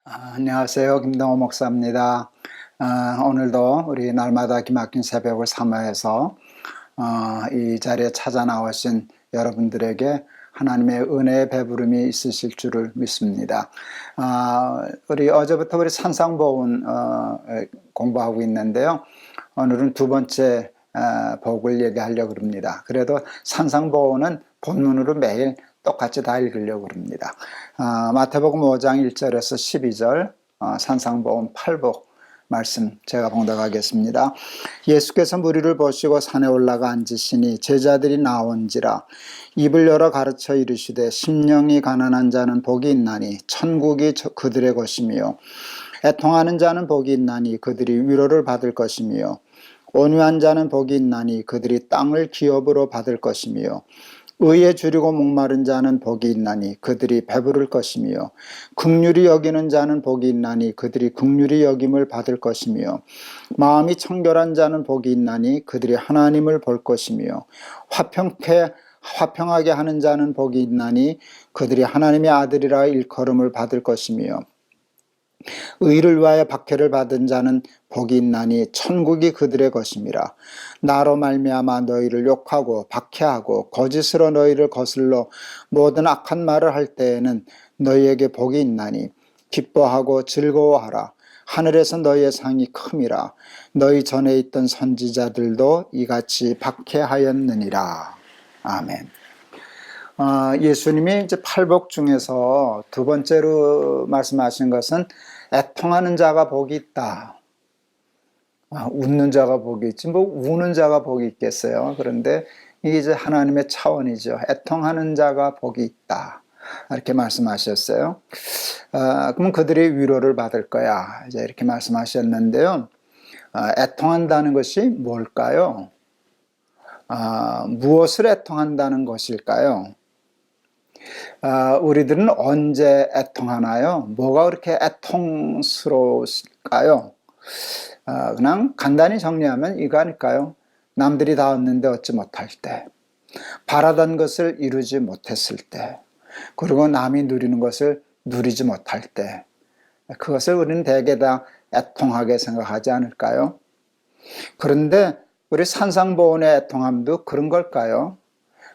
안녕하세요. 김동호 목사입니다. 오늘도 우리 날마다 기막힌 새벽을 사모해서 이 자리에 찾아 나오신 여러분들에게 하나님의 은혜의 배부름이 있으실 줄을 믿습니다. 우리 어제부터 우리 산상보훈 공부하고 있는데요. 오늘은 두 번째 복을 얘기하려고 합니다. 그래도 산상보훈은 본문으로 매일 똑같이 다 읽으려고 합니다. 마태복음 5장 1절에서 12절, 산상보훈 8복 말씀 제가 봉독하겠습니다. 예수께서 무리를 보시고 산에 올라가 앉으시니 제자들이 나온지라 입을 열어 가르쳐 이르시되 심령이 가난한 자는 복이 있나니 천국이 그들의 것이며 애통하는 자는 복이 있나니 그들이 위로를 받을 것이며 온유한 자는 복이 있나니 그들이 땅을 기업으로 받을 것이며 의에 줄이고 목마른 자는 복이 있나니 그들이 배부를 것이며 긍휼히 여기는 자는 복이 있나니 그들이 긍휼히 여김을 받을 것이며 마음이 청결한 자는 복이 있나니 그들이 하나님을 볼 것이며 화평하게 하는 자는 복이 있나니 그들이 하나님의 아들이라 일컬음을 받을 것이며 의를 위하여 박해를 받은 자는 복이 있나니 천국이 그들의 것임이라. 나로 말미암아 너희를 욕하고 박해하고 거짓으로 너희를 거슬러 모든 악한 말을 할 때에는 너희에게 복이 있나니 기뻐하고 즐거워하라. 하늘에서 너희의 상이 큼이라. 너희 전에 있던 선지자들도 이같이 박해하였느니라. 아멘. 예수님이 이제 팔복 중에서 두 번째로 말씀하신 것은 애통하는 자가 복이 있다. 웃는 자가 복이 있지 뭐 우는 자가 복이 있겠어요. 그런데 이게 이제 하나님의 차원이죠. 애통하는 자가 복이 있다. 이렇게 말씀하셨어요. 그러면 그들이 위로를 받을 거야. 이제 이렇게 말씀하셨는데요. 애통한다는 것이 뭘까요? 무엇을 애통한다는 것일까요? 우리들은 언제 애통하나요? 뭐가 그렇게 애통스러울까요? 그냥 간단히 정리하면 이거 아닐까요? 남들이 다 얻는데 얻지 못할 때, 바라던 것을 이루지 못했을 때, 그리고 남이 누리는 것을 누리지 못할 때, 그것을 우리는 대개 다 애통하게 생각하지 않을까요? 그런데 우리 산상보훈의 애통함도 그런 걸까요?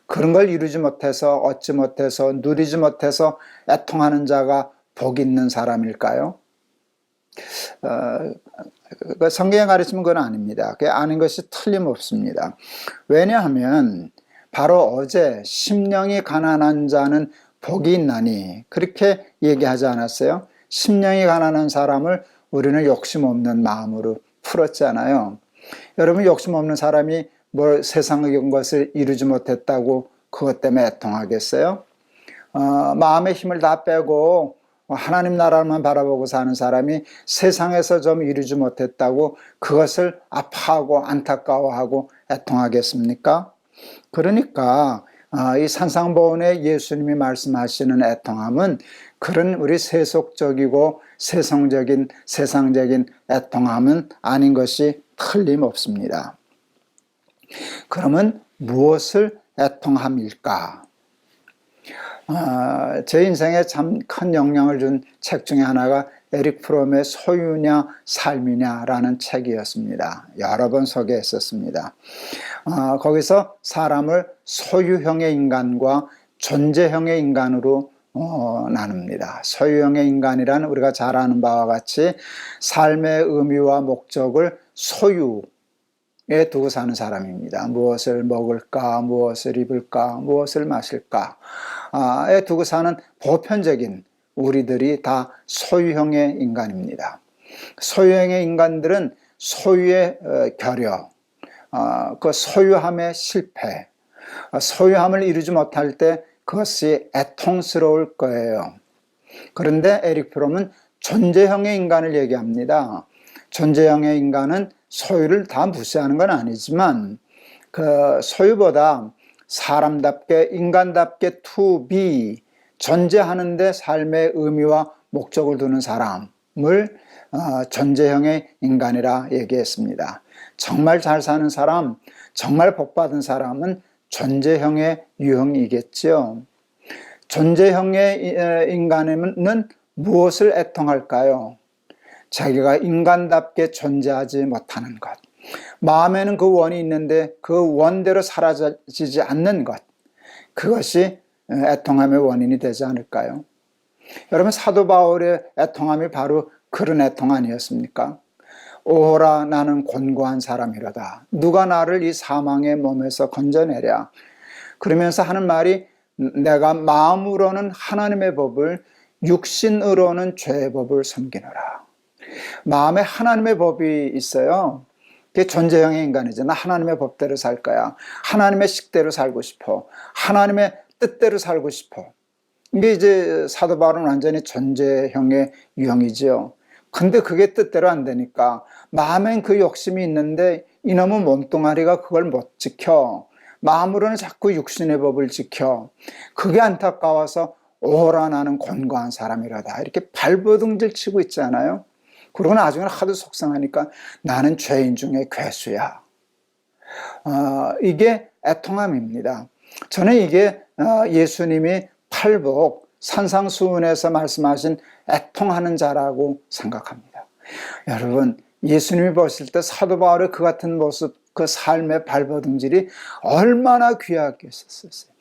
그런 걸 이루지 못해서 얻지 못해서 누리지 못해서 애통하는 자가 복 있는 사람일까요? 성경에 가르치면 그건 아닙니다. 그게 아닌 것이 틀림없습니다. 왜냐하면 바로 어제 심령이 가난한 자는 복이 있나니 그렇게 얘기하지 않았어요? 심령이 가난한 사람을 우리는 욕심 없는 마음으로 풀었잖아요. 여러분 욕심 없는 사람이 뭘 세상의 것을 이루지 못했다고 그것 때문에 애통하겠어요? 마음의 힘을 다 빼고 하나님 나라만 바라보고 사는 사람이 세상에서 좀 이루지 못했다고 그것을 아파하고 안타까워하고 애통하겠습니까? 그러니까 이 산상보훈에 예수님이 말씀하시는 애통함은 그런 우리 세속적이고 세상적인 애통함은 아닌 것이 틀림없습니다. 그러면 무엇을 애통함일까? 제 인생에 참 큰 영향을 준 책 중에 하나가 에릭 프롬의 소유냐 삶이냐라는 책이었습니다. 여러 번 소개했었습니다. 거기서 사람을 소유형의 인간과 존재형의 인간으로 나눕니다. 소유형의 인간이란 우리가 잘 아는 바와 같이 삶의 의미와 목적을 소유에 두고 사는 사람입니다. 무엇을 먹을까, 무엇을 입을까, 무엇을 마실까에 두고 사는 보편적인 우리들이 다 소유형의 인간입니다. 소유형의 인간들은 소유의 결여, 그 소유함의 실패, 소유함을 이루지 못할 때 그것이 애통스러울 거예요. 그런데 에릭 프롬은 존재형의 인간을 얘기합니다. 존재형의 인간은 소유를 다 무시하는 건 아니지만 그 소유보다 사람답게 인간답게 to be 존재하는데 삶의 의미와 목적을 두는 사람을 존재형의 인간이라 얘기했습니다. 정말 잘 사는 사람, 정말 복받은 사람은 존재형의 유형이겠죠. 존재형의 인간은 무엇을 애통할까요? 자기가 인간답게 존재하지 못하는 것. 마음에는 그 원이 있는데 그 원대로 사라지지 않는 것. 그것이 애통함의 원인이 되지 않을까요? 여러분, 사도 바울의 애통함이 바로 그런 애통 아니었습니까? 오호라, 나는 곤고한 사람이로다. 누가 나를 이 사망의 몸에서 건져내랴. 그러면서 하는 말이, 내가 마음으로는 하나님의 법을, 육신으로는 죄의 법을 섬기노라. 마음에 하나님의 법이 있어요. 그게 존재형의 인간이죠. 나 하나님의 법대로 살 거야. 하나님의 식대로 살고 싶어. 하나님의 뜻대로 살고 싶어. 이게 이제 사도 바울은 완전히 존재형의 유형이죠. 근데 그게 뜻대로 안 되니까 마음엔 그 욕심이 있는데 이놈의 몸뚱아리가 그걸 못 지켜. 마음으로는 자꾸 육신의 법을 지켜. 그게 안타까워서 오라, 나는 곤고한 사람이라다. 이렇게 발버둥질 치고 있잖아요. 그러고 나중에 하도 속상하니까 나는 죄인 중에 괴수야. 이게 애통함입니다. 저는 이게 예수님이 팔복 산상수훈에서 말씀하신 애통하는 자라고 생각합니다. 여러분, 예수님이 보실 때 사도 바울의 그 같은 모습, 그 삶의 발버둥질이 얼마나 귀하게 있었어요.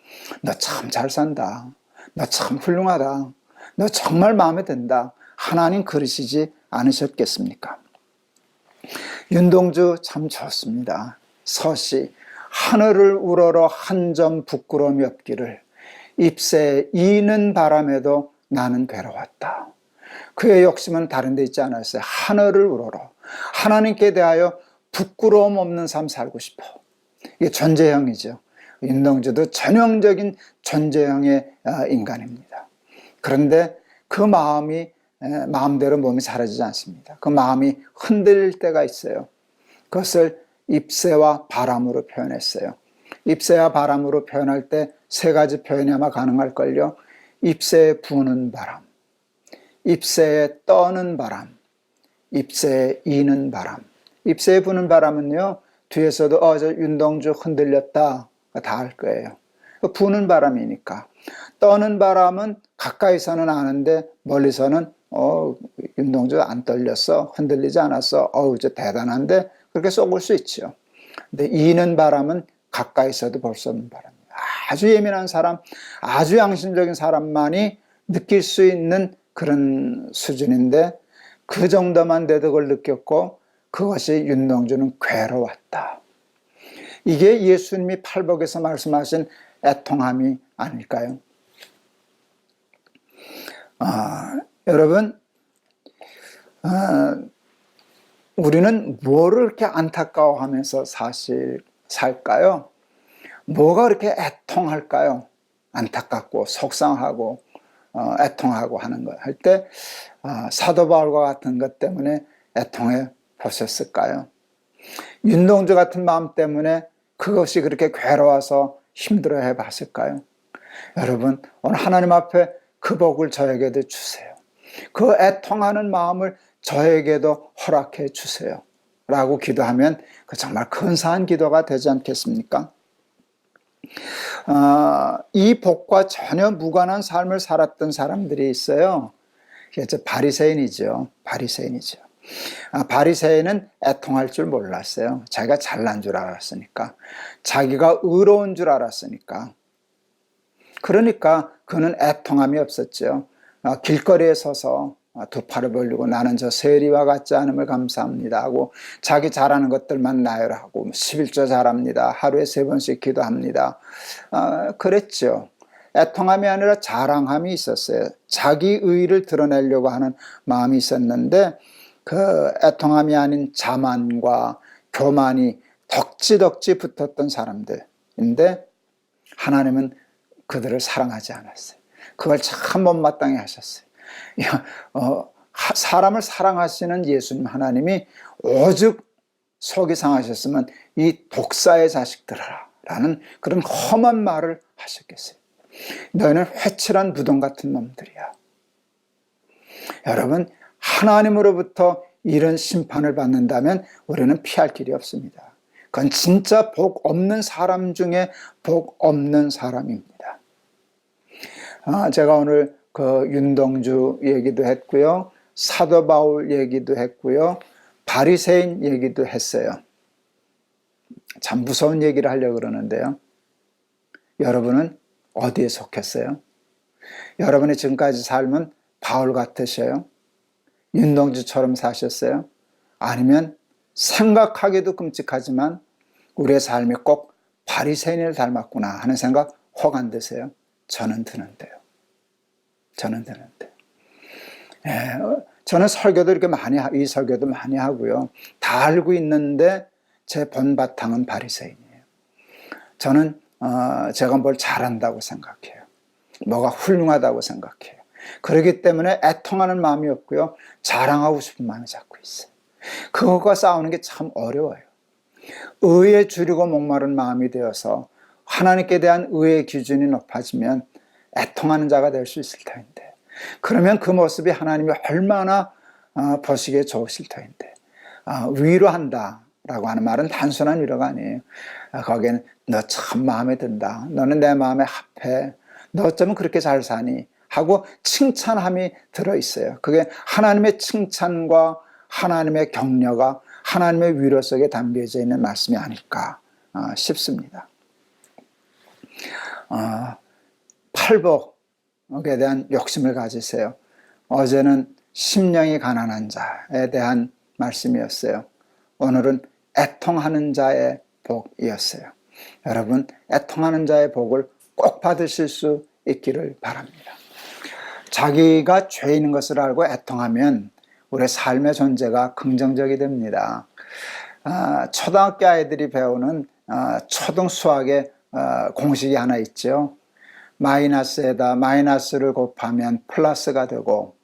너 참 잘 산다. 너 참 훌륭하다. 너 정말 마음에 든다. 하나님 그러시지 않으셨겠습니까? 윤동주 참 좋습니다. 서시, 하늘을 우러러 한 점 부끄러움이 없기를 잎새에 이는 바람에도 나는 괴로웠다. 그의 욕심은 다른 데 있지 않았어요. 하늘을 우러러 하나님께 대하여 부끄러움 없는 삶 살고 싶어. 이게 존재형이죠. 윤동주도 전형적인 존재형의 인간입니다. 그런데 그 마음이 마음대로 몸이 사라지지 않습니다. 그 마음이 흔들릴 때가 있어요. 그것을 잎새와 바람으로 표현했어요. 잎새와 바람으로 표현할 때 세 가지 표현이 아마 가능할걸요. 잎새에 부는 바람, 잎새에 떠는 바람, 잎새에 이는 바람. 잎새에 부는 바람은요, 뒤에서도 저 윤동주 흔들렸다 다 할 거예요. 부는 바람이니까. 떠는 바람은 가까이서는 아는데 멀리서는 윤동주 안 떨렸어, 흔들리지 않았어, 저 대단한데, 그렇게 쏘을 수 있죠. 근데 이는 바람은 가까이서도 볼 수 없는 바람이에요. 아주 예민한 사람, 아주 양심적인 사람만이 느낄 수 있는 그런 수준인데, 그 정도만 돼도 그걸 느꼈고, 그것이 윤동주는 괴로웠다. 이게 예수님이 팔복에서 말씀하신 애통함이 아닐까요? 여러분, 우리는 뭐를 이렇게 안타까워하면서 살까요? 뭐가 그렇게 애통할까요? 안타깝고 속상하고 애통하고 하는 거 할 때 사도 바울과 같은 것 때문에 애통해 보셨을까요? 윤동주 같은 마음 때문에 그것이 그렇게 괴로워서 힘들어해 봤을까요? 여러분, 오늘 하나님 앞에 그 복을 저에게도 주세요. 그 애통하는 마음을 저에게도 허락해 주세요. 라고 기도하면 그 정말 근사한 기도가 되지 않겠습니까? 이 복과 전혀 무관한 삶을 살았던 사람들이 있어요. 이게 바리새인이죠. 바리새인은 애통할 줄 몰랐어요. 자기가 잘난 줄 알았으니까. 자기가 의로운 줄 알았으니까. 그러니까 그는 애통함이 없었죠. 길거리에 서서 두 팔을 벌리고 나는 저 세리와 같지 않음을 감사합니다 하고 자기 잘하는 것들만 나열하고 11조 잘합니다. 하루에 3번씩 기도합니다. 그랬죠. 애통함이 아니라 자랑함이 있었어요. 자기 의의를 드러내려고 하는 마음이 있었는데 그 애통함이 아닌 자만과 교만이 덕지덕지 붙었던 사람들인데 하나님은 그들을 사랑하지 않았어요. 그걸 참 못마땅해 하셨어요. 사람을 사랑하시는 예수님 하나님이 오죽 속이 상하셨으면 이 독사의 자식들아 라는 그런 험한 말을 하셨겠어요. 너희는 회칠한 무덤 같은 놈들이야. 여러분, 하나님으로부터 이런 심판을 받는다면 우리는 피할 길이 없습니다. 그건 진짜 복 없는 사람 중에 복 없는 사람입니다. 제가 오늘 그 윤동주 얘기도 했고요. 사도 바울 얘기도 했고요. 바리새인 얘기도 했어요. 참 무서운 얘기를 하려고 그러는데요. 여러분은 어디에 속했어요? 여러분의 지금까지 삶은 바울 같으셔요? 윤동주처럼 사셨어요? 아니면 생각하기도 끔찍하지만 우리의 삶이 꼭 바리새인을 닮았구나 하는 생각 혹 안 드세요? 저는 드는데요. 저는 드는데. 저는 설교도 이렇게 이 설교도 많이 하고요. 다 알고 있는데 제 본바탕은 바리새인이에요. 저는 제가 뭘 잘한다고 생각해요. 뭐가 훌륭하다고 생각해요. 그렇기 때문에 애통하는 마음이 없고요. 자랑하고 싶은 마음이 자꾸 있어요. 그것과 싸우는 게 참 어려워요. 의에 줄이고 목마른 마음이 되어서 하나님께 대한 의의 기준이 높아지면 애통하는 자가 될 수 있을 터인데, 그러면 그 모습이 하나님이 얼마나 보시기에 좋으실 터인데, 위로한다 라고 하는 말은 단순한 위로가 아니에요. 거기에는 너 참 마음에 든다, 너는 내 마음에 합해, 너 어쩌면 그렇게 잘 사니 하고 칭찬함이 들어있어요. 그게 하나님의 칭찬과 하나님의 격려가 하나님의 위로 속에 담겨져 있는 말씀이 아닐까 싶습니다. 팔복에 대한 욕심을 가지세요. 어제는 심령이 가난한 자에 대한 말씀이었어요. 오늘은 애통하는 자의 복이었어요. 여러분, 애통하는 자의 복을 꼭 받으실 수 있기를 바랍니다. 자기가 죄인인 것을 알고 애통하면 우리의 삶의 존재가 긍정적이 됩니다. 초등학교 아이들이 배우는 초등 수학의 공식이 하나 있죠. 마이너스에다 마이너스를 곱하면 플러스가 되고,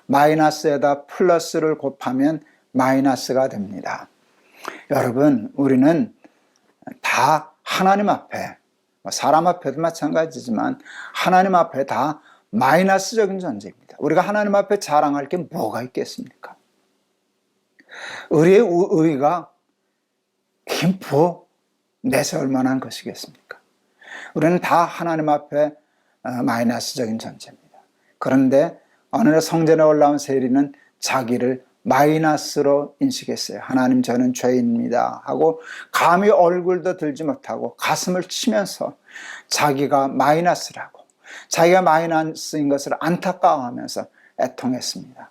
마이너스에다 플러스를 곱하면 마이너스가 됩니다. 여러분, 우리는 다 하나님 앞에, 사람 앞에도 마찬가지지만 하나님 앞에 다 마이너스적인 존재입니다. 우리가 하나님 앞에 자랑할 게 뭐가 있겠습니까? 우리의 의가 김포 내세울 만한 것이겠습니까? 우리는 다 하나님 앞에 마이너스적인 존재입니다. 그런데 어느 날 성전에 올라온 세리는 자기를 마이너스로 인식했어요. 하나님, 저는 죄인입니다 하고 감히 얼굴도 들지 못하고 가슴을 치면서 자기가 마이너스라고, 자기가 마이너스인 것을 안타까워하면서 애통했습니다.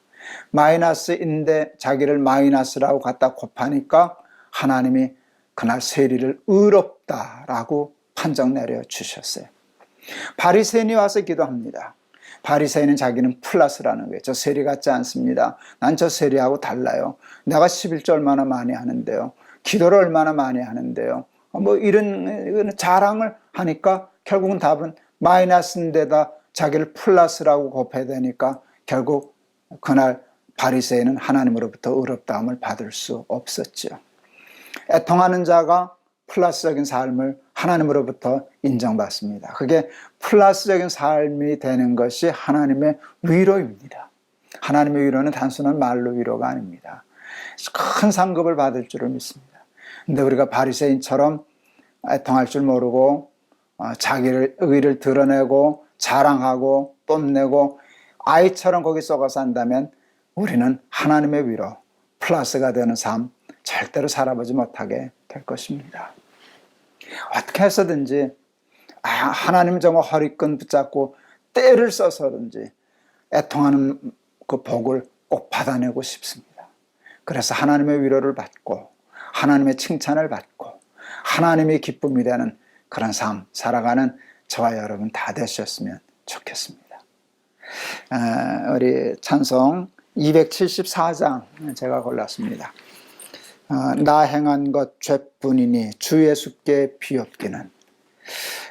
마이너스인데 자기를 마이너스라고 갖다 곱하니까 하나님이 그날 세리를 의롭다라고 판정 내려 주셨어요. 바리새인이 와서 기도합니다. 바리새인은 자기는 플러스라는 거예요. 저 세리 같지 않습니다. 난 저 세리하고 달라요. 내가 11조 얼마나 많이 하는데요. 기도를 얼마나 많이 하는데요. 뭐 이런 자랑을 하니까 결국은 답은 마이너스인데다 자기를 플러스라고 곱해야 되니까 결국 그날 바리새인은 하나님으로부터 의롭다함을 받을 수 없었죠. 애통하는 자가 플러스적인 삶을 하나님으로부터 인정받습니다. 그게 플러스적인 삶이 되는 것이 하나님의 위로입니다. 하나님의 위로는 단순한 말로 위로가 아닙니다. 큰 상급을 받을 줄을 믿습니다. 근데 우리가 바리새인처럼 애통할 줄 모르고 자기를 의를 드러내고 자랑하고 뽐내고 아이처럼 거기 썩어서 한다면 우리는 하나님의 위로, 플러스가 되는 삶 절대로 살아보지 못하게 될 것입니다. 어떻게 해서든지 하나님 정말 허리끈 붙잡고 때를 써서든지 애통하는 그 복을 꼭 받아내고 싶습니다. 그래서 하나님의 위로를 받고 하나님의 칭찬을 받고 하나님의 기쁨이 되는 그런 삶 살아가는 저와 여러분 다 되셨으면 좋겠습니다. 우리 찬송 274장 제가 골랐습니다. 나 행한 것 죄뿐이니 주 예수께 비옵기는.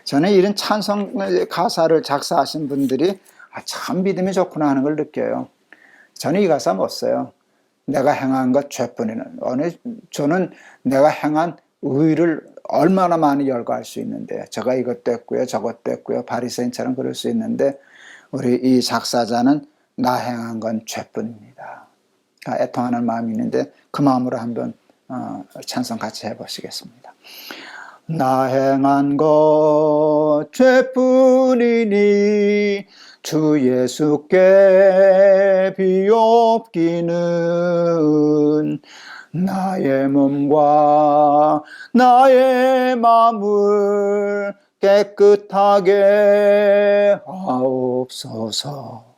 저는 이런 찬송 가사를 작사하신 분들이 참 믿음이 좋구나 하는 걸 느껴요. 저는 이 가사 못 써요. 내가 행한 것 죄뿐이는. 저는 내가 행한 의를 얼마나 많이 열거할 수 있는데, 제가 이것도 했고요 저것도 했고요 바리새인처럼 그럴 수 있는데, 우리 이 작사자는 나 행한 건 죄뿐입니다. 애통하는 마음이 있는데 그 마음으로 한번 찬송 같이 해보시겠습니다. 나 행한 것 죄뿐이니 주 예수께 비옵기는 나의 몸과 나의 마음을 깨끗하게 하옵소서.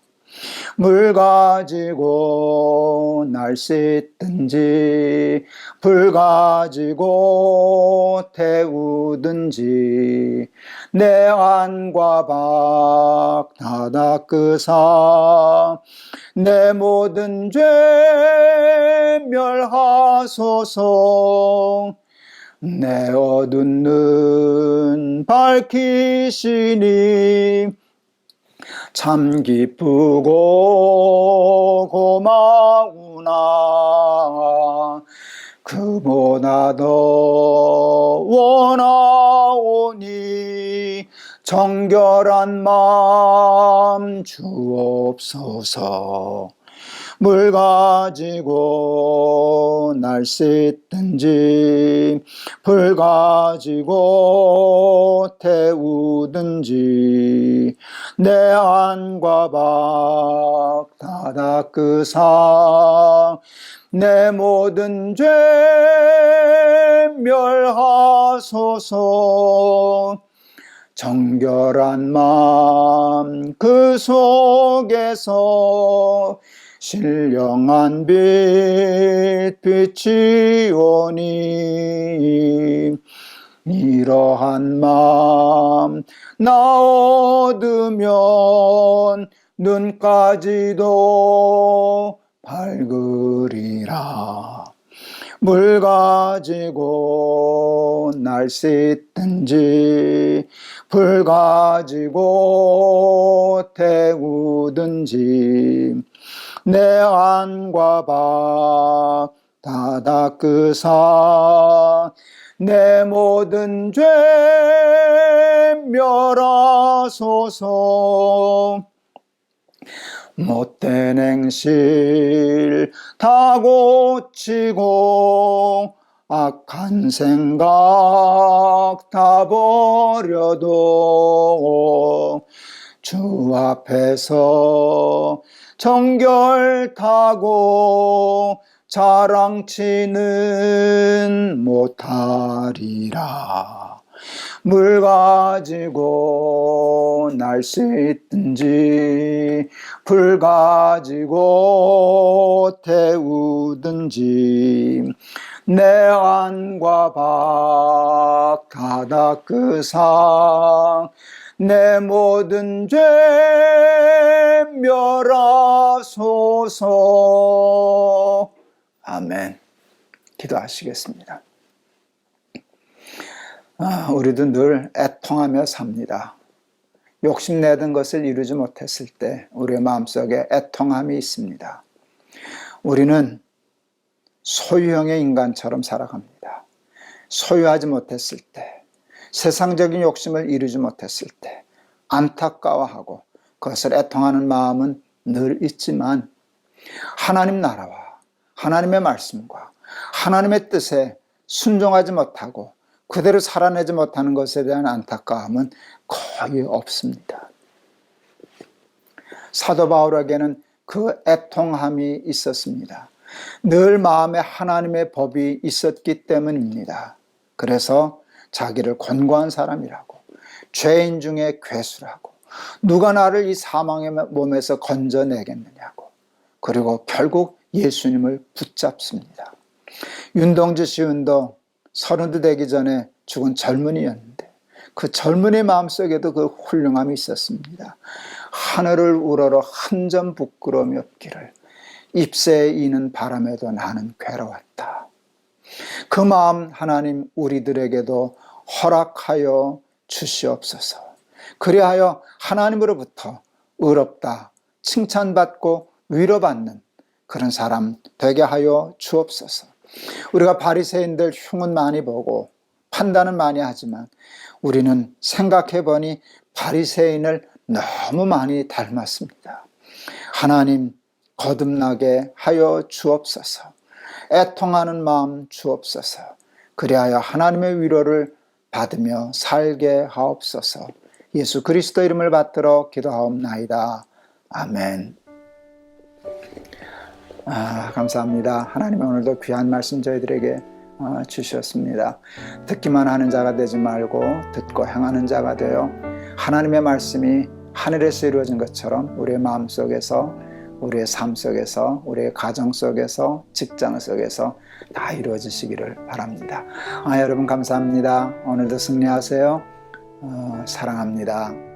물 가지고 날 씻든지 불 가지고 태우든지 내 안과 밖 다 닦으사 내 모든 죄 멸하소서. 내 어두운 눈 밝히시니 참 기쁘고 고마우나 그보다 더 원하오니 정결한 마음 주옵소서. 물 가지고 날 씻든지 불 가지고 태우든지 내 안과 밖 다 닦으사 내 모든 죄 멸하소서. 정결한 마음 그 속에서 신령한 빛 빛이 오니 이러한 마음 나 얻으면 눈까지도 밝으리라. 물 가지고 날 씻든지 불 가지고 태우든지 내 안과 밖 다 닦으사 내 모든 죄 멸하소서. 못된 행실 다 고치고 악한 생각 다 버려도 주 앞에서 정결타고 자랑치는 못하리라. 물 가지고 날 씻든지 불 가지고 태우든지 내 안과 밖 다 닦으사 내 모든 죄 멸하소서. 아멘. 기도하시겠습니다. 우리도 늘 애통하며 삽니다. 욕심내던 것을 이루지 못했을 때 우리의 마음속에 애통함이 있습니다. 우리는 소유형의 인간처럼 살아갑니다. 소유하지 못했을 때, 세상적인 욕심을 이루지 못했을 때 안타까워하고 그것을 애통하는 마음은 늘 있지만 하나님 나라와 하나님의 말씀과 하나님의 뜻에 순종하지 못하고 그대로 살아내지 못하는 것에 대한 안타까움은 거의 없습니다. 사도 바울에게는 그 애통함이 있었습니다. 늘 마음에 하나님의 법이 있었기 때문입니다. 그래서 자기를 권고한 사람이라고, 죄인 중에 괴수라고, 누가 나를 이 사망의 몸에서 건져내겠느냐고, 그리고 결국 예수님을 붙잡습니다. 윤동주 시운도 30도 되기 전에 죽은 젊은이였는데 그 젊은이 마음속에도 그 훌륭함이 있었습니다. 하늘을 우러러 한 점 부끄러움이 없기를 잎새에 이는 바람에도 나는 괴로웠다. 그 마음 하나님 우리들에게도 허락하여 주시옵소서. 그리하여 하나님으로부터 의롭다 칭찬받고 위로받는 그런 사람 되게 하여 주옵소서. 우리가 바리새인들 흉은 많이 보고 판단은 많이 하지만 우리는 생각해 보니 바리새인을 너무 많이 닮았습니다. 하나님 거듭나게 하여 주옵소서. 애통하는 마음 주옵소서. 그리하여 하나님의 위로를 받으며 살게 하옵소서. 예수 그리스도 이름을 받들어 기도하옵나이다. 아멘. 감사합니다. 하나님 오늘도 귀한 말씀 저희들에게 주셨습니다. 듣기만 하는 자가 되지 말고 듣고 행하는 자가 되어 하나님의 말씀이 하늘에서 이루어진 것처럼 우리의 마음속에서, 우리의 삶 속에서, 우리의 가정 속에서, 직장 속에서 다 이루어지시기를 바랍니다. 여러분 감사합니다. 오늘도 승리하세요. 사랑합니다.